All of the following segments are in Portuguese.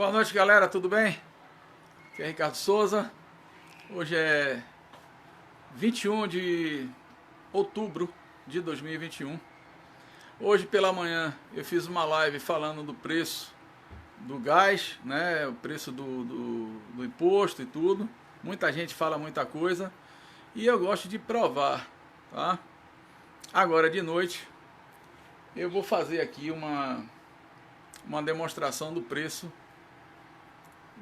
Boa noite, galera, tudo bem? Aqui é Ricardo Souza. Hoje é 21 de outubro de 2021. Hoje pela manhã eu fiz uma live falando do preço do gás, né? O preço do imposto e tudo. Muita gente fala muita coisa e eu gosto de provar, tá? Agora de noite eu vou fazer aqui uma demonstração do preço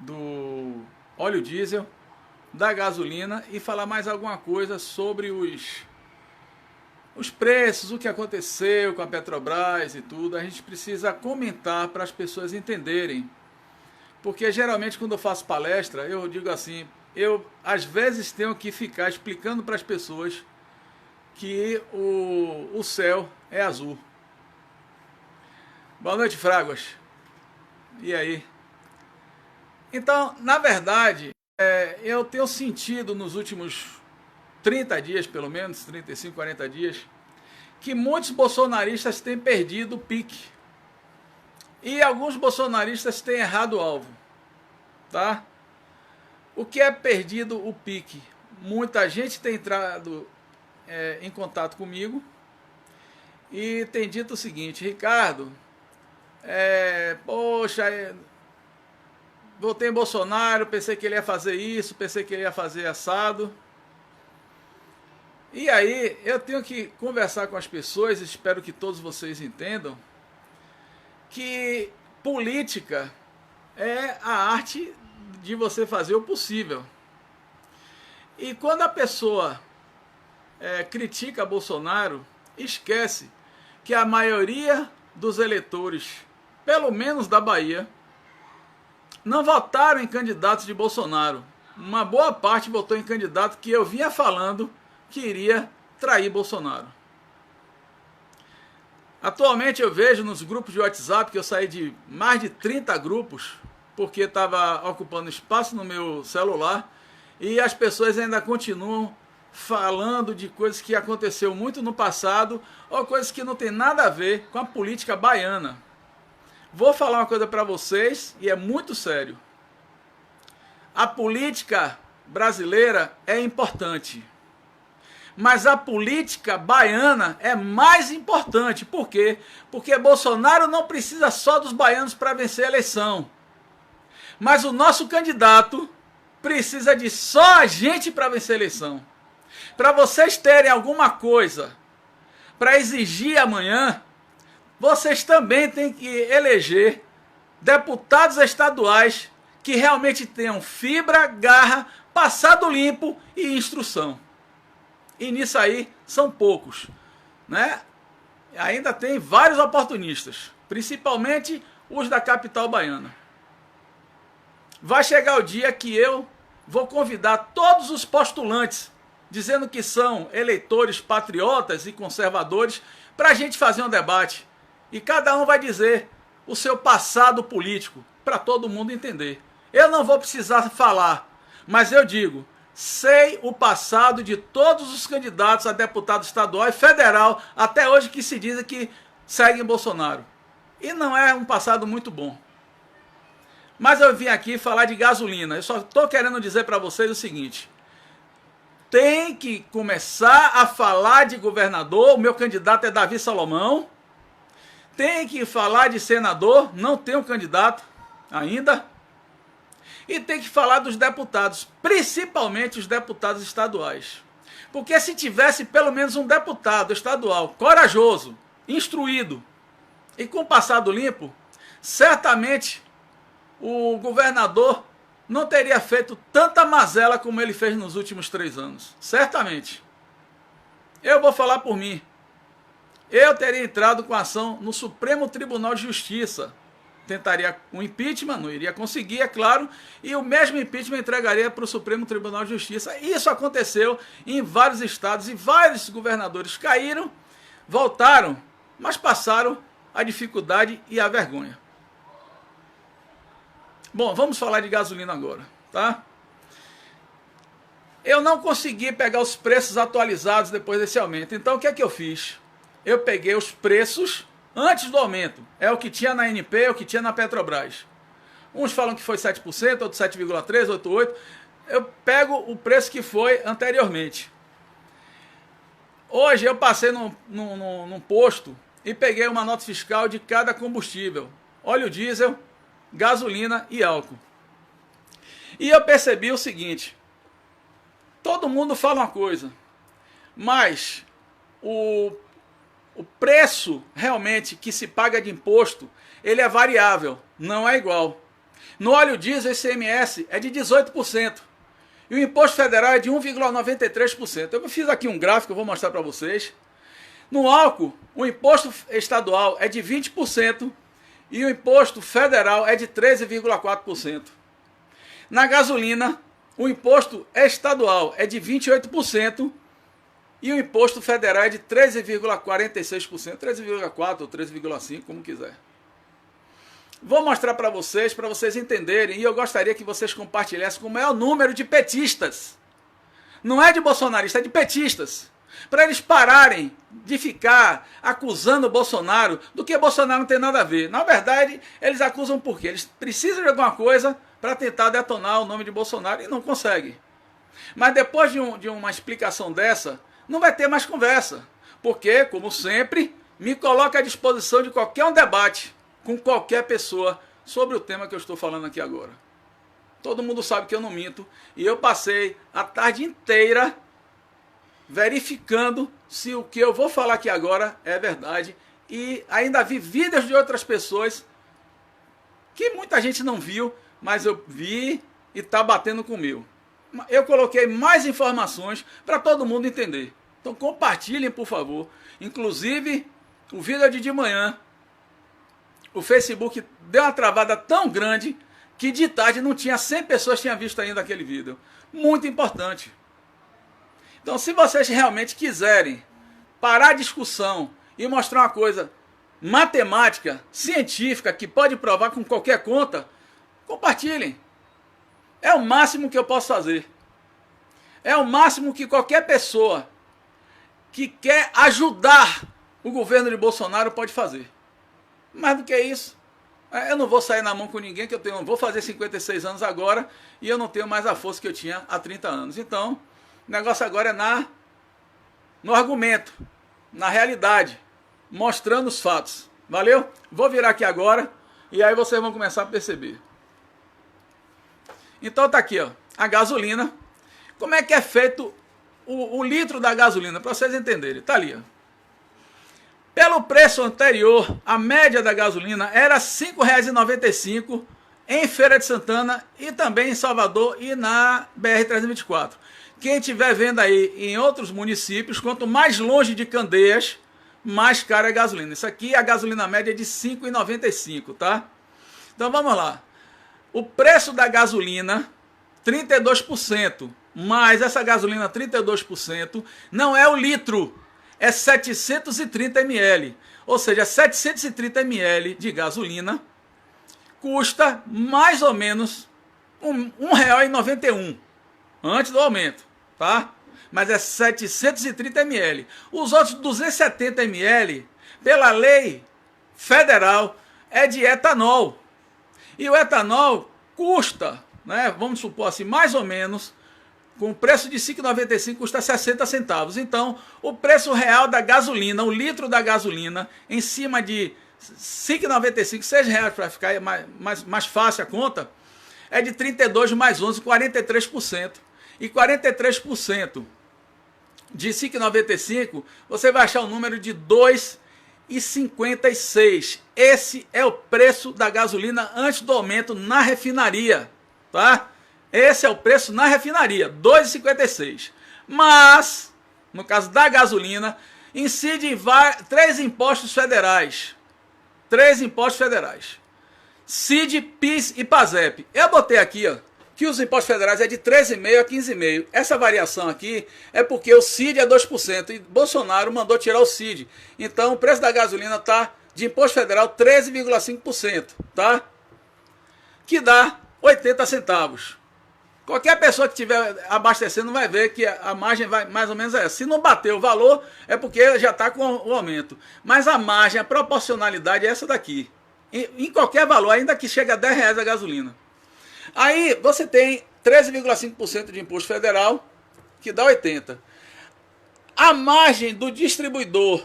do óleo diesel, da gasolina e falar mais alguma coisa sobre os preços, o que aconteceu com a Petrobras e tudo. A gente precisa comentar para as pessoas entenderem, porque geralmente quando eu faço palestra eu digo assim, eu às vezes tenho que ficar explicando para as pessoas que o céu é azul. Boa noite, Fraguas. E aí? Então, na verdade, eu tenho sentido nos últimos 30 dias, pelo menos, 35, 40 dias, que muitos bolsonaristas têm perdido o pique. E alguns bolsonaristas têm errado o alvo, tá? O que é perdido o pique? Muita gente tem entrado em contato comigo e tem dito o seguinte: Ricardo, poxa, votei em Bolsonaro, pensei que ele ia fazer isso, pensei que ele ia fazer assado. E aí eu tenho que conversar com as pessoas, espero que todos vocês entendam, que política é a arte de você fazer o possível. E quando a pessoa critica Bolsonaro, esquece que a maioria dos eleitores, pelo menos da Bahia, não votaram em candidatos de Bolsonaro. Uma boa parte votou em candidato que eu vinha falando que iria trair Bolsonaro. Atualmente eu vejo nos grupos de WhatsApp, que eu saí de mais de 30 grupos, porque estava ocupando espaço no meu celular, e as pessoas ainda continuam falando de coisas que aconteceu muito no passado, ou coisas que não tem nada a ver com a política baiana. Vou falar uma coisa para vocês e é muito sério. A política brasileira é importante, mas a política baiana é mais importante. Por quê? Porque Bolsonaro não precisa só dos baianos para vencer a eleição, mas o nosso candidato precisa de só a gente para vencer a eleição. Para vocês terem alguma coisa para exigir amanhã, vocês também têm que eleger deputados estaduais que realmente tenham fibra, garra, passado limpo e instrução. E nisso aí são poucos, né? Ainda tem vários oportunistas, principalmente os da capital baiana. Vai chegar o dia que eu vou convidar todos os postulantes, dizendo que são eleitores patriotas e conservadores, para a gente fazer um debate. E cada um vai dizer o seu passado político, para todo mundo entender. Eu não vou precisar falar, mas eu digo, sei o passado de todos os candidatos a deputado estadual e federal, até hoje, que se dizem que seguem Bolsonaro. E não é um passado muito bom. Mas eu vim aqui falar de gasolina. Eu só estou querendo dizer para vocês o seguinte: tem que começar a falar de governador. O meu candidato é Davi Salomão. Tem que falar de senador, não tem um candidato ainda. E tem que falar dos deputados, principalmente os deputados estaduais. Porque se tivesse pelo menos um deputado estadual corajoso, instruído e com passado limpo, certamente o governador não teria feito tanta mazela como ele fez nos últimos 3 anos. Certamente. Eu vou falar por mim. Eu teria entrado com ação no Supremo Tribunal de Justiça. Tentaria um impeachment, não iria conseguir, é claro, e o mesmo impeachment entregaria para o Supremo Tribunal de Justiça. Isso aconteceu em vários estados e vários governadores caíram, voltaram, mas passaram a dificuldade e a vergonha. Bom, vamos falar de gasolina agora, tá? Eu não consegui pegar os preços atualizados depois desse aumento, então o que é que eu fiz? Eu peguei os preços antes do aumento. É o que tinha na ANP, é o que tinha na Petrobras. Uns falam que foi 7%, outros 7,3%, outros 8%. Eu pego o preço que foi anteriormente. Hoje eu passei num posto e peguei uma nota fiscal de cada combustível. Óleo diesel, gasolina e álcool. E eu percebi o seguinte. Todo mundo fala uma coisa, mas o preço realmente que se paga de imposto, ele é variável, não é igual. No óleo diesel, o ICMS é de 18%. E o imposto federal é de 1,93%. Eu fiz aqui um gráfico, eu vou mostrar para vocês. No álcool, o imposto estadual é de 20% e o imposto federal é de 13,4%. Na gasolina, o imposto estadual é de 28% e o imposto federal é de 13,46%, 13,4% ou 13,5%, como quiser. Vou mostrar para vocês entenderem, e eu gostaria que vocês compartilhassem como é o número de petistas. Não é de bolsonaristas, é de petistas. Para eles pararem de ficar acusando o Bolsonaro do que Bolsonaro não tem nada a ver. Na verdade, eles acusam por quê? Eles precisam de alguma coisa para tentar detonar o nome de Bolsonaro e não conseguem. Mas depois de uma explicação dessa, não vai ter mais conversa. Porque, como sempre, me coloca à disposição de qualquer um debate com qualquer pessoa sobre o tema que eu estou falando aqui agora. Todo mundo sabe que eu não minto e eu passei a tarde inteira verificando se o que eu vou falar aqui agora é verdade e ainda vi vídeos de outras pessoas que muita gente não viu, mas eu vi e está batendo com o meu. Eu coloquei mais informações para todo mundo entender. Então compartilhem, por favor. Inclusive, o vídeo de manhã, o Facebook deu uma travada tão grande que de tarde não tinha 100 pessoas que tinham visto ainda aquele vídeo. Muito importante. Então, se vocês realmente quiserem parar a discussão e mostrar uma coisa matemática, científica, que pode provar com qualquer conta, compartilhem. É o máximo que eu posso fazer. É o máximo que qualquer pessoa que quer ajudar o governo de Bolsonaro pode fazer. Mais do que isso, eu não vou sair na mão com ninguém, que eu vou fazer 56 anos agora e eu não tenho mais a força que eu tinha há 30 anos. Então, o negócio agora é no argumento, na realidade, mostrando os fatos. Valeu? Vou virar aqui agora e aí vocês vão começar a perceber. Então tá aqui, ó, a gasolina. Como é que é feito o litro da gasolina? Para vocês entenderem. Tá ali, ó. Pelo preço anterior, a média da gasolina era R$ 5,95 em Feira de Santana e também em Salvador e na BR-324. Quem estiver vendo aí em outros municípios, quanto mais longe de Candeias, mais cara é a gasolina. Isso aqui, a gasolina média é de R$ 5,95, tá? Então vamos lá. O preço da gasolina, 32%, mas essa gasolina 32% não é o litro. É 730 ml, ou seja, 730 ml de gasolina custa mais ou menos R$ 1,91 antes do aumento, tá? Mas é 730 ml. Os outros 270 ml, pela lei federal, é de etanol. E o etanol custa, né, vamos supor assim, mais ou menos, com o preço de R$ 5,95 custa 60 centavos. Então, o preço real da gasolina, o litro da gasolina, em cima de R$ 5,95, R$ 6 para ficar mais fácil a conta, é de 32 mais 11, 43%. E 43% de R$ 5,95, você vai achar o número de R$ 2,56. Esse é o preço da gasolina antes do aumento na refinaria, tá? Esse é o preço na refinaria, R$ 2,56. Mas, no caso da gasolina, incide em 3 impostos federais. 3 impostos federais. CID, PIS e PASEP. Eu botei aqui, ó, que os impostos federais é de 13,5% a 15,5%. Essa variação aqui é porque o CID é 2% e Bolsonaro mandou tirar o CID. Então, o preço da gasolina está de imposto federal 13,5%, tá? Que dá 80 centavos. Qualquer pessoa que estiver abastecendo vai ver que a margem vai mais ou menos essa. Se não bater o valor, é porque já está com o aumento. Mas a margem, a proporcionalidade é essa daqui. em qualquer valor, ainda que chegue a R$10 a gasolina. Aí você tem 13,5% de imposto federal, que dá 80. A margem do distribuidor,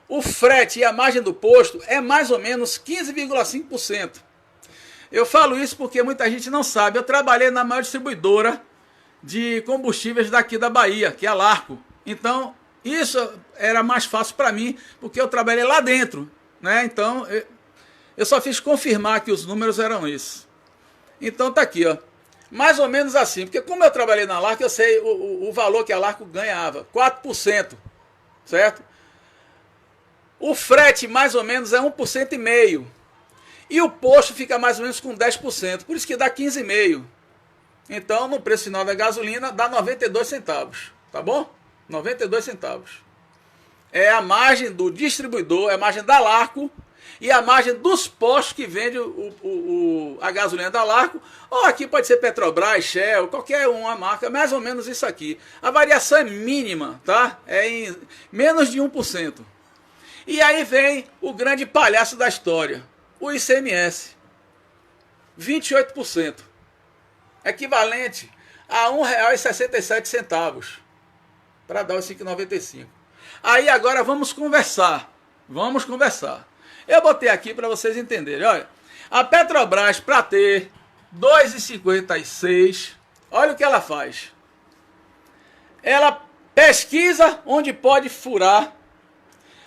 o frete e a margem do posto é mais ou menos 15,5%. Eu falo isso porque muita gente não sabe. Eu trabalhei na maior distribuidora de combustíveis daqui da Bahia, que é a Larco. Então, isso era mais fácil para mim, porque eu trabalhei lá dentro, né? Então, eu só fiz confirmar que os números eram esses. Então, tá aqui, ó. Mais ou menos assim, porque como eu trabalhei na Larco, eu sei o valor que a Larco ganhava, 4%, certo? O frete, mais ou menos, é 1,5%. E o posto fica mais ou menos com 10%, por isso que dá 15,5%. Então, no preço final da gasolina, dá 92 centavos, tá bom? 92 centavos. É a margem do distribuidor, é a margem da Larco e a margem dos postos que vende a gasolina da Larco. Ou aqui pode ser Petrobras, Shell, qualquer uma marca, mais ou menos isso aqui. A variação é mínima, tá? É em menos de 1%. E aí vem o grande palhaço da história, o ICMS. 28%. Equivalente a R$ 1,67. Para dar os 5,95. Aí agora vamos conversar. Vamos conversar. Eu botei aqui para vocês entenderem. Olha, a Petrobras, para ter 2,56, olha o que ela faz. Ela pesquisa onde pode furar.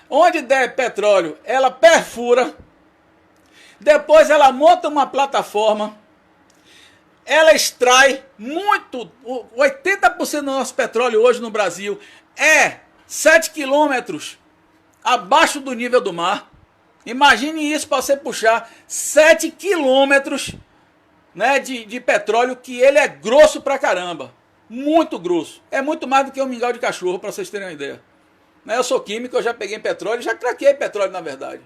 Onde der petróleo, ela perfura. Depois ela monta uma plataforma. Ela extrai muito. 80% do nosso petróleo hoje no Brasil é 7 quilômetros abaixo do nível do mar. Imagine isso para você puxar 7 quilômetros, né, de petróleo, que ele é grosso pra caramba. Muito grosso. É muito mais do que um mingau de cachorro, para vocês terem uma ideia. Eu sou químico, eu já peguei petróleo, já craquei petróleo na verdade.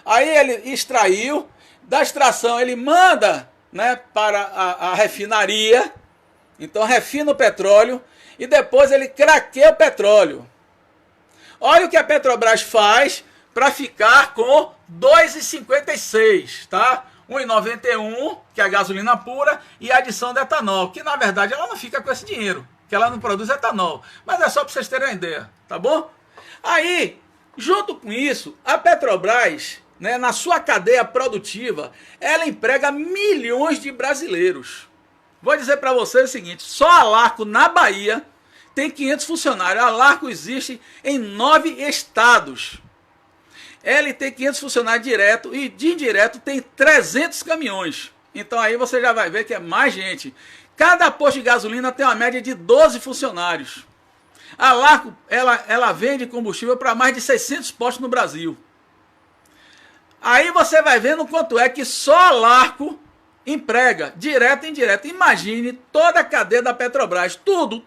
Aí ele extraiu, da extração ele manda, né, para a refinaria, então refina o petróleo e depois ele craqueia o petróleo. Olha o que a Petrobras faz para ficar com 2,56, tá? 1,91, que é a gasolina pura, e a adição de etanol, que na verdade ela não fica com esse dinheiro, que ela não produz etanol, mas é só para vocês terem uma ideia, tá bom? Aí, junto com isso, a Petrobras, né, na sua cadeia produtiva, ela emprega milhões de brasileiros. Vou dizer para vocês o seguinte, só a Larco na Bahia tem 500 funcionários. A Larco existe em 9 estados. Ela tem 500 funcionários direto e de indireto tem 300 caminhões. Então aí você já vai ver que é mais gente. Cada posto de gasolina tem uma média de 12 funcionários. A Larco, ela vende combustível para mais de 600 postos no Brasil. Aí você vai vendo quanto é que só a Larco emprega, direto e indireto. Imagine toda a cadeia da Petrobras, tudo,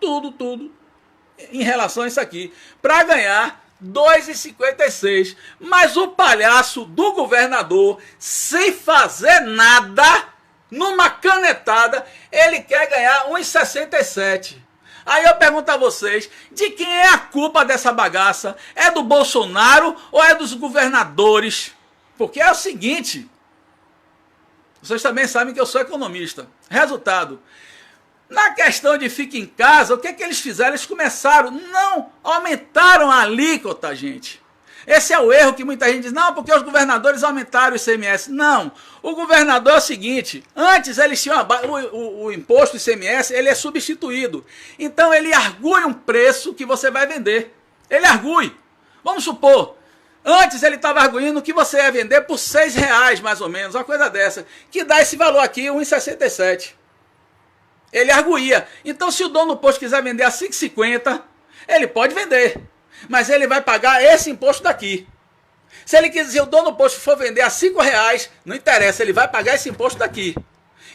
em relação a isso aqui, para ganhar 2,56. Mas o palhaço do governador, sem fazer nada, numa canetada, ele quer ganhar 1,67. Aí eu pergunto a vocês, de quem é a culpa dessa bagaça? É do Bolsonaro ou é dos governadores? Porque é o seguinte, vocês também sabem que eu sou economista. Resultado, na questão de fica em casa, o que eles fizeram? Eles começaram, não aumentaram a alíquota, gente. Esse é o erro que muita gente diz, não, porque os governadores aumentaram o ICMS. Não, o governador é o seguinte, antes eles tinham o imposto ICMS, ele é substituído. Então ele argui um preço que você vai vender. Ele argui. Vamos supor, antes ele estava arguindo que você ia vender por R$6 mais ou menos, uma coisa dessa, que dá esse valor aqui, 1,67. Ele arguía. Então se o dono do posto quiser vender a 5,50, ele pode vender. Mas ele vai pagar esse imposto daqui. Se ele quiser, o dono do posto for vender a R$5, não interessa, ele vai pagar esse imposto daqui.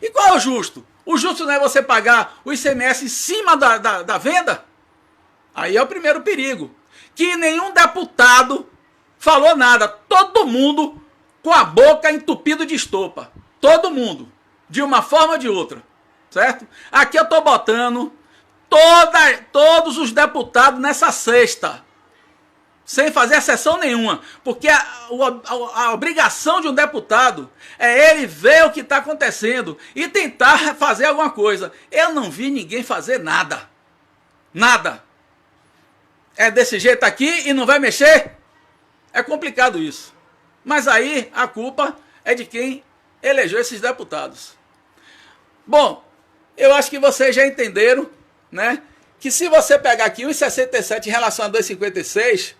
E qual é o justo? O justo não é você pagar o ICMS em cima da venda? Aí é o primeiro perigo. Que nenhum deputado falou nada. Todo mundo com a boca entupida de estopa. Todo mundo. De uma forma ou de outra. Certo? Aqui eu estou botando todos os deputados nessa cesta. sem fazer exceção nenhuma, porque a obrigação de um deputado é ele ver o que está acontecendo e tentar fazer alguma coisa. Eu não vi ninguém fazer nada. Nada. É desse jeito aqui e não vai mexer? É complicado isso. Mas aí a culpa é de quem elegeu esses deputados. Bom, eu acho que vocês já entenderam, né, que se você pegar aqui 1,67 em relação a 2,56,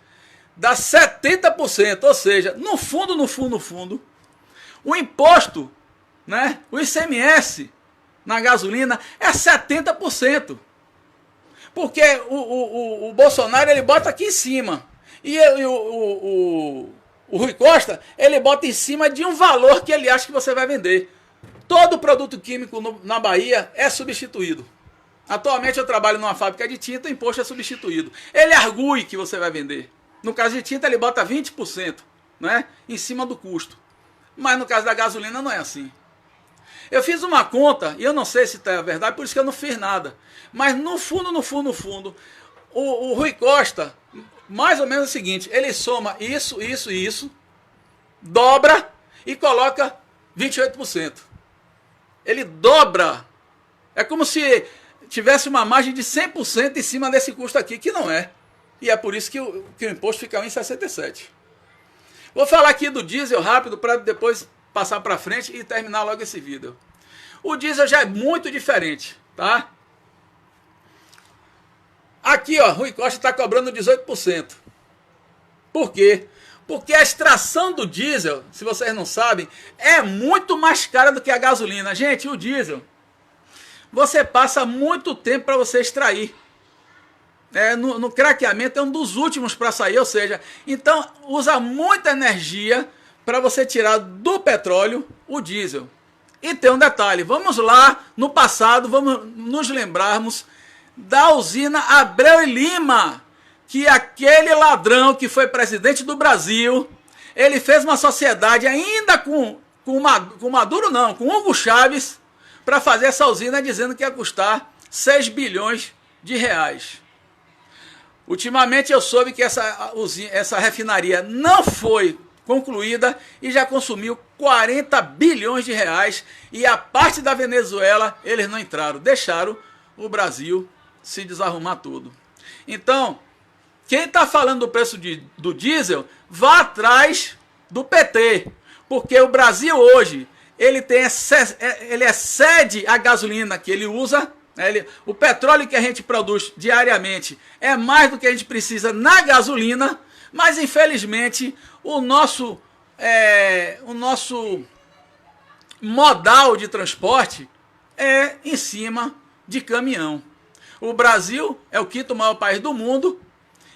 dá 70%, ou seja, no fundo, o imposto, né, o ICMS na gasolina é 70%. Porque o Bolsonaro, ele bota aqui em cima. E o Rui Costa, ele bota em cima de um valor que ele acha que você vai vender. Todo produto químico na Bahia é substituído. Atualmente eu trabalho numa fábrica de tinta, o imposto é substituído. Ele argue que você vai vender. No caso de tinta, ele bota 20%, né, em cima do custo. Mas no caso da gasolina não é assim. Eu fiz uma conta, e eu não sei se está verdade, por isso que eu não fiz nada. Mas no fundo, o Rui Costa, mais ou menos é o seguinte, ele soma isso, dobra e coloca 28%. Ele dobra. É como se tivesse uma margem de 100% em cima desse custo aqui, que não é. E é por isso que o imposto fica em 67%. Vou falar aqui do diesel rápido para depois passar para frente e terminar logo esse vídeo. O diesel já é muito diferente, tá? Aqui, ó, Rui Costa está cobrando 18%. Por quê? Porque a extração do diesel, se vocês não sabem, é muito mais cara do que a gasolina. Gente, o diesel, você passa muito tempo para você extrair. No craqueamento é um dos últimos para sair, ou seja, então usa muita energia para você tirar do petróleo o diesel. E tem um detalhe, vamos lá no passado, vamos nos lembrarmos da usina Abreu e Lima, que aquele ladrão que foi presidente do Brasil, ele fez uma sociedade ainda com Maduro não, com Hugo Chávez, para fazer essa usina dizendo que ia custar 6 bilhões de reais. Ultimamente eu soube que essa refinaria não foi concluída e já consumiu 40 bilhões de reais e a parte da Venezuela eles não entraram, deixaram o Brasil se desarrumar tudo. Então, quem está falando do preço do diesel, vá atrás do PT, porque o Brasil hoje, ele excede a gasolina que ele usa. O petróleo que a gente produz diariamente é mais do que a gente precisa na gasolina, mas infelizmente o nosso modal de transporte é em cima de caminhão. O Brasil é o quinto maior país do mundo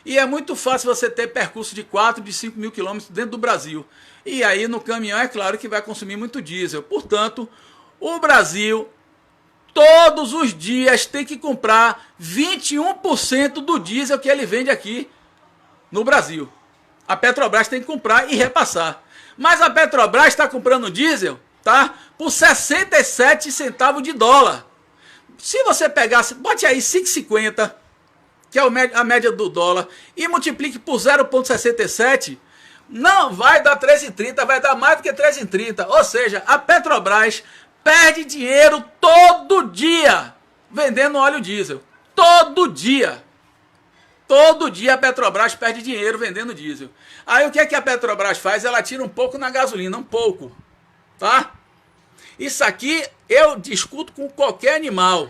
e é muito fácil você ter percurso de 4, de 5 mil quilômetros dentro do Brasil. E aí no caminhão é claro que vai consumir muito diesel. Portanto, o Brasil todos os dias tem que comprar 21% do diesel que ele vende aqui no Brasil. A Petrobras tem que comprar e repassar. Mas a Petrobras está comprando diesel, tá, por 67 centavos de dólar. Se você pegasse, bote aí 5,50, que é a média do dólar, e multiplique por 0,67, não vai dar 3,30, vai dar mais do que 3,30. Ou seja, a Petrobras perde dinheiro todo dia vendendo óleo diesel. Todo dia. Todo dia a Petrobras perde dinheiro vendendo diesel. Aí o que é que a Petrobras faz? Ela tira um pouco na gasolina, um pouco. Tá? Isso aqui eu discuto com qualquer animal.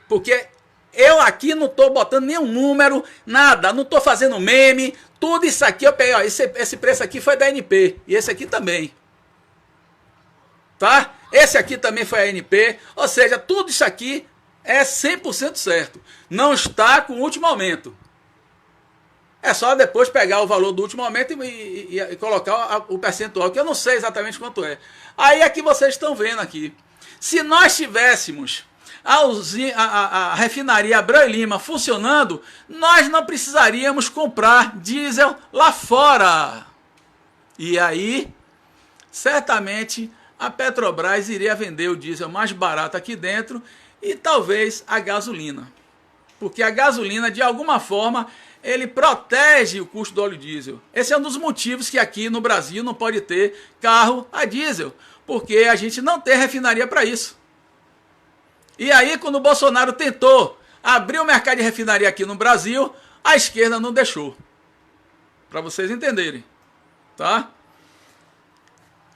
Porque eu aqui não estou botando nenhum número, nada. Não estou fazendo meme. Tudo isso aqui eu peguei. Ó, esse preço aqui foi da ANP. E esse aqui também. Tá? Esse aqui também foi a ANP, ou seja, tudo isso aqui é 100% certo. Não está com o último aumento. É só depois pegar o valor do último aumento e colocar o percentual, que eu não sei exatamente quanto é. Aí é que vocês estão vendo aqui. Se nós tivéssemos a refinaria Abreu e Lima funcionando, nós não precisaríamos comprar diesel lá fora. E aí, certamente, a Petrobras iria vender o diesel mais barato aqui dentro e talvez a gasolina. Porque a gasolina, de alguma forma, ele protege o custo do óleo diesel. Esse é um dos motivos que aqui no Brasil não pode ter carro a diesel, porque a gente não tem refinaria para isso. E aí, quando o Bolsonaro tentou abrir o mercado de refinaria aqui no Brasil, a esquerda não deixou. Para vocês entenderem, tá?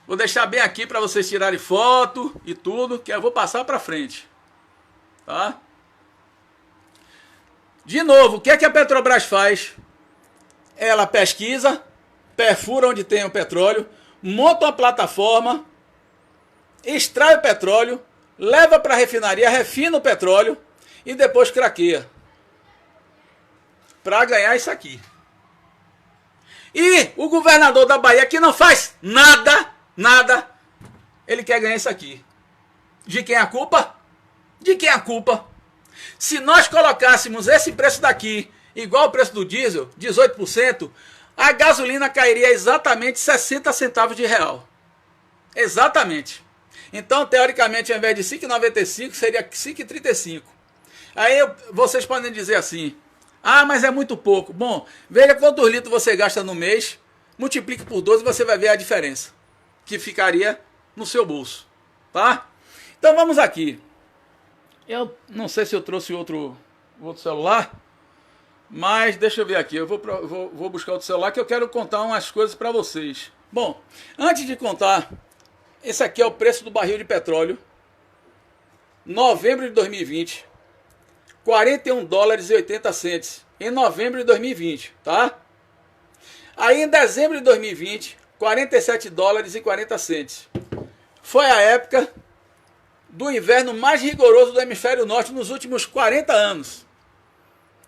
Vou deixar bem aqui para vocês tirarem foto e tudo, que eu vou passar para frente, tá? De novo, o que é que a Petrobras faz? Ela pesquisa, perfura onde tem o petróleo, monta uma plataforma, extrai o petróleo, leva para a refinaria, refina o petróleo e depois craqueia. Para ganhar isso aqui. E o governador da Bahia, que não faz nada, ele quer ganhar isso aqui. De quem é a culpa? De quem é a culpa? Se nós colocássemos esse preço daqui, igual o preço do diesel, 18%, a gasolina cairia exatamente 60 centavos de real. Exatamente. Então, teoricamente, ao invés de 5,95, seria 5,35. Aí vocês podem dizer assim, ah, mas é muito pouco. Bom, veja quantos litros você gasta no mês, multiplique por 12 e você vai ver a diferença que ficaria no seu bolso, tá? Então vamos aqui. Eu não sei se eu trouxe outro celular, mas deixa eu ver aqui. Eu vou buscar outro celular que eu quero contar umas coisas para vocês. Bom, antes de contar, esse aqui é o preço do barril de petróleo. Novembro de 2020, 41 dólares e 80 centes. Em novembro de 2020, tá? Aí em dezembro de 2020, 47 dólares e 40 centes. Foi a época do inverno mais rigoroso do hemisfério norte nos últimos 40 anos.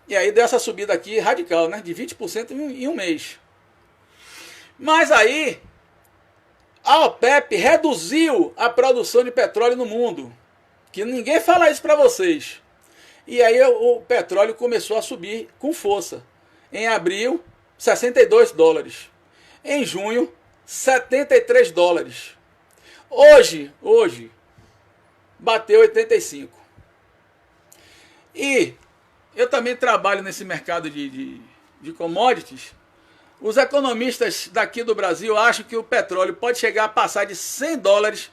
E aí deu essa subida aqui radical, né? De 20% em um mês. Mas aí a OPEP reduziu a produção de petróleo no mundo. Que ninguém fala isso para vocês. E aí o petróleo começou a subir com força. Em abril, 62 dólares. Em junho, 73 dólares. Hoje, bateu 85. E eu também trabalho nesse mercado de commodities. Os economistas daqui do Brasil acham que o petróleo pode chegar a passar de 100 dólares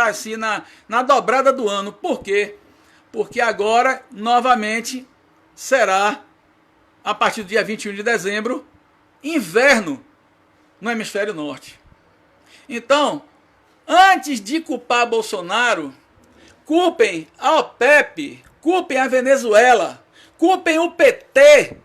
assim, na dobrada do ano. Por quê? Porque agora, novamente, será, a partir do dia 21 de dezembro, inverno no hemisfério norte. Então, antes de culpar Bolsonaro, culpem a OPEP, culpem a Venezuela, culpem o PT,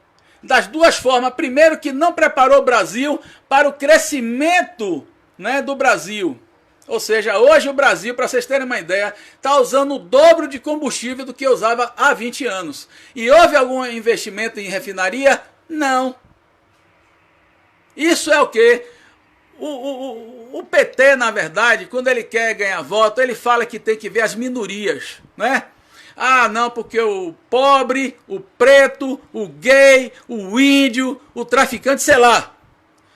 das duas formas. Primeiro, que não preparou o Brasil para o crescimento, né, do Brasil. Ou seja, hoje o Brasil, para vocês terem uma ideia, está usando o dobro de combustível do que usava há 20 anos. E houve algum investimento em refinaria? Não. Isso é o quê? O PT, na verdade, quando ele quer ganhar voto, ele fala que tem que ver as minorias, né? Ah, não, porque o pobre, o preto, o gay, o índio, o traficante, sei lá.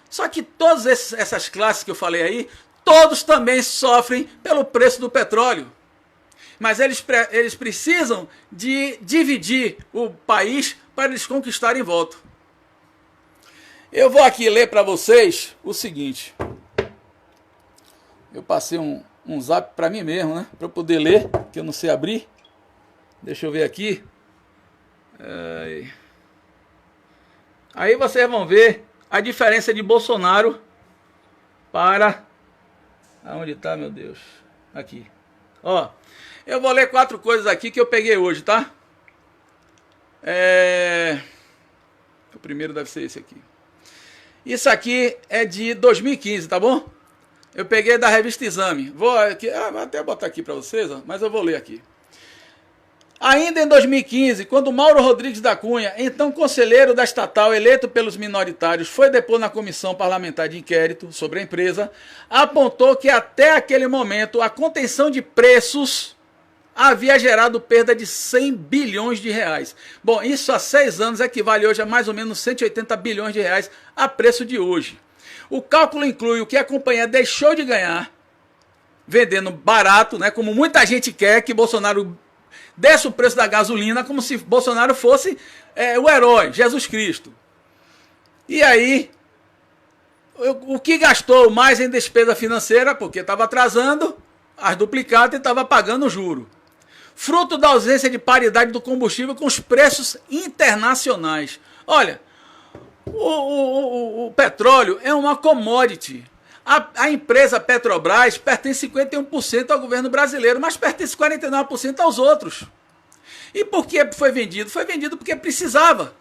Só que todas essas classes que eu falei aí, todos também sofrem pelo preço do petróleo. Mas eles precisam de dividir o país para eles conquistarem voto. Eu vou aqui ler para vocês o seguinte. Eu passei um zap para mim mesmo, né? Para eu poder ler, que eu não sei abrir. Deixa eu ver aqui. Aí vocês vão ver a diferença de Bolsonaro para... Aonde está, meu Deus? Aqui. Ó, eu vou ler 4 coisas aqui que eu peguei hoje, tá? O primeiro deve ser esse aqui. Isso aqui é de 2015, tá bom? Eu peguei da revista Exame. Vou aqui, até botar aqui para vocês, ó, mas eu vou ler aqui. Ainda em 2015, quando Mauro Rodrigues da Cunha, então conselheiro da estatal eleito pelos minoritários, foi depor na comissão parlamentar de inquérito sobre a empresa, apontou que até aquele momento a contenção de preços havia gerado perda de 100 bilhões de reais. Bom, isso há 6 anos equivale hoje a mais ou menos 180 bilhões de reais a preço de hoje. O cálculo inclui o que a companhia deixou de ganhar, vendendo barato, né, como muita gente quer que Bolsonaro desce o preço da gasolina como se Bolsonaro fosse o herói, Jesus Cristo. E aí, o que gastou mais em despesa financeira, porque estava atrasando as duplicatas e estava pagando juro. Fruto da ausência de paridade do combustível com os preços internacionais. Olha, o petróleo é uma commodity. A empresa Petrobras pertence 51% ao governo brasileiro, mas pertence 49% aos outros. E por que foi vendido? Foi vendido porque precisava.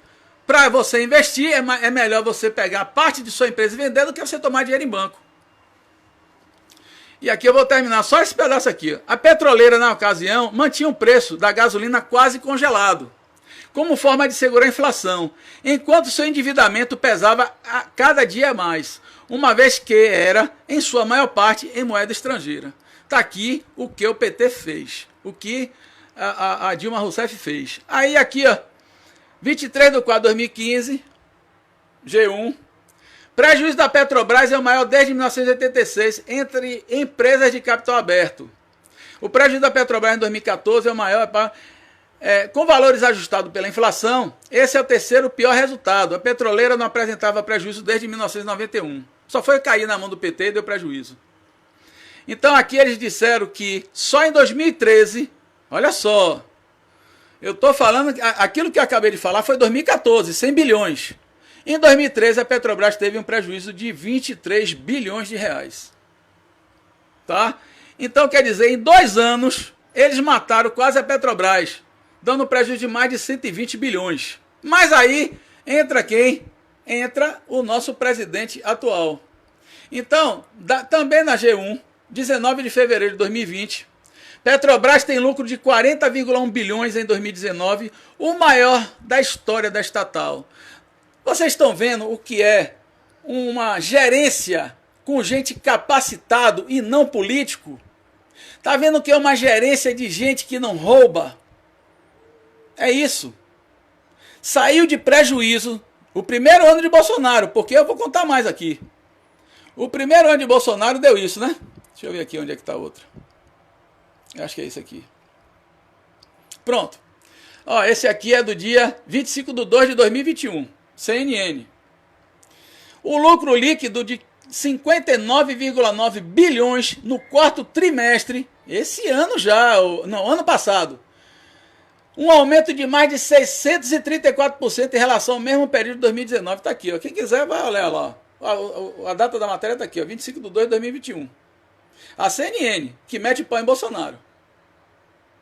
Para você investir, é melhor você pegar parte de sua empresa e vender do que você tomar dinheiro em banco. E aqui eu vou terminar só esse pedaço aqui. A petroleira, na ocasião, mantinha o preço da gasolina quase congelado, como forma de segurar a inflação, enquanto seu endividamento pesava a cada dia mais, uma vez que era, em sua maior parte, em moeda estrangeira. Está aqui o que o PT fez, o que a Dilma Rousseff fez. Aí aqui, ó, 23 de 4 de 2015, G1, prejuízo da Petrobras é o maior desde 1986 entre empresas de capital aberto. O prejuízo da Petrobras em 2014 é o maior, com valores ajustados pela inflação, esse é o terceiro pior resultado. A petroleira não apresentava prejuízo desde 1991. Só foi cair na mão do PT e deu prejuízo. Então aqui eles disseram que só em 2013, olha só, eu estou falando, aquilo que eu acabei de falar foi 2014, 100 bilhões. Em 2013 a Petrobras teve um prejuízo de 23 bilhões de reais. Tá? Então quer dizer, em 2 anos eles mataram quase a Petrobras, dando prejuízo de mais de 120 bilhões. Mas aí entra quem? Entra o nosso presidente atual. Então, também na G1, 19 de fevereiro de 2020, Petrobras tem lucro de 40,1 bilhões em 2019, o maior da história da estatal. Vocês estão vendo o que é uma gerência com gente capacitado e não político? Está vendo o que é uma gerência de gente que não rouba? É isso. Saiu de prejuízo o primeiro ano de Bolsonaro, porque eu vou contar mais aqui. O primeiro ano de Bolsonaro deu isso, né? Deixa eu ver aqui onde é que está a outra. Eu acho que é isso aqui. Pronto. Ó, esse aqui é do dia 25 de 2 de 2021. CNN. O lucro líquido de 59,9 bilhões no quarto trimestre, esse ano já, não, ano passado. Um aumento de mais de 634% em relação ao mesmo período de 2019. Está aqui, ó. Quem quiser vai olhar lá. A data da matéria está aqui, ó, 25 de 2 de 2021. A CNN, que mete pau em Bolsonaro.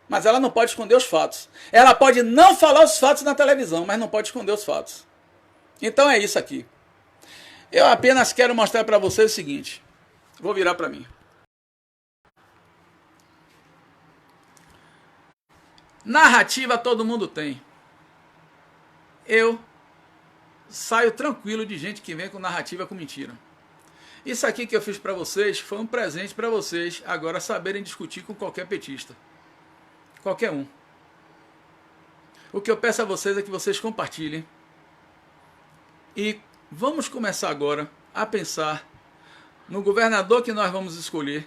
Mas ela não pode esconder os fatos. Ela pode não falar os fatos na televisão, mas não pode esconder os fatos. Então é isso aqui. Eu apenas quero mostrar para vocês o seguinte. Vou virar para mim. Narrativa todo mundo tem. Eu saio tranquilo de gente que vem com narrativa com mentira. Isso aqui que eu fiz para vocês foi um presente para vocês agora saberem discutir com qualquer petista. Qualquer um. O que eu peço a vocês é que vocês compartilhem. E vamos começar agora a pensar no governador que nós vamos escolher,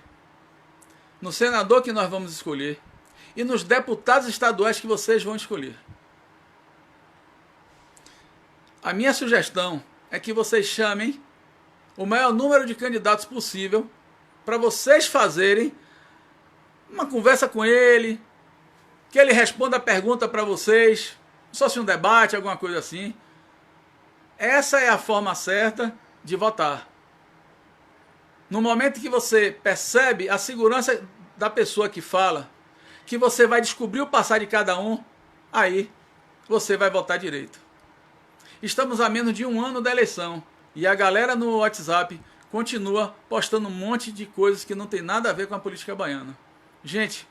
no senador que nós vamos escolher e nos deputados estaduais que vocês vão escolher. A minha sugestão é que vocês chamem o maior número de candidatos possível para vocês fazerem uma conversa com ele, que ele responda a pergunta para vocês, só se um debate, alguma coisa assim. Essa é a forma certa de votar. No momento que você percebe a segurança da pessoa que fala, que você vai descobrir o passado de cada um, aí você vai votar direito. Estamos a menos de um ano da eleição e a galera no WhatsApp continua postando um monte de coisas que não tem nada a ver com a política baiana. Gente,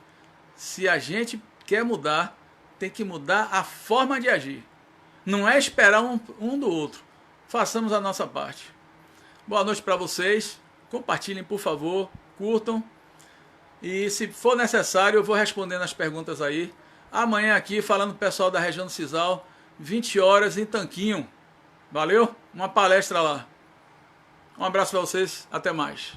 se a gente quer mudar, tem que mudar a forma de agir. Não é esperar um do outro. Façamos a nossa parte. Boa noite para vocês. Compartilhem, por favor. Curtam. E se for necessário, eu vou respondendo as perguntas aí. Amanhã aqui, falando com o pessoal da região do Cisal, 20 horas em Tanquinho. Valeu? Uma palestra lá. Um abraço para vocês. Até mais.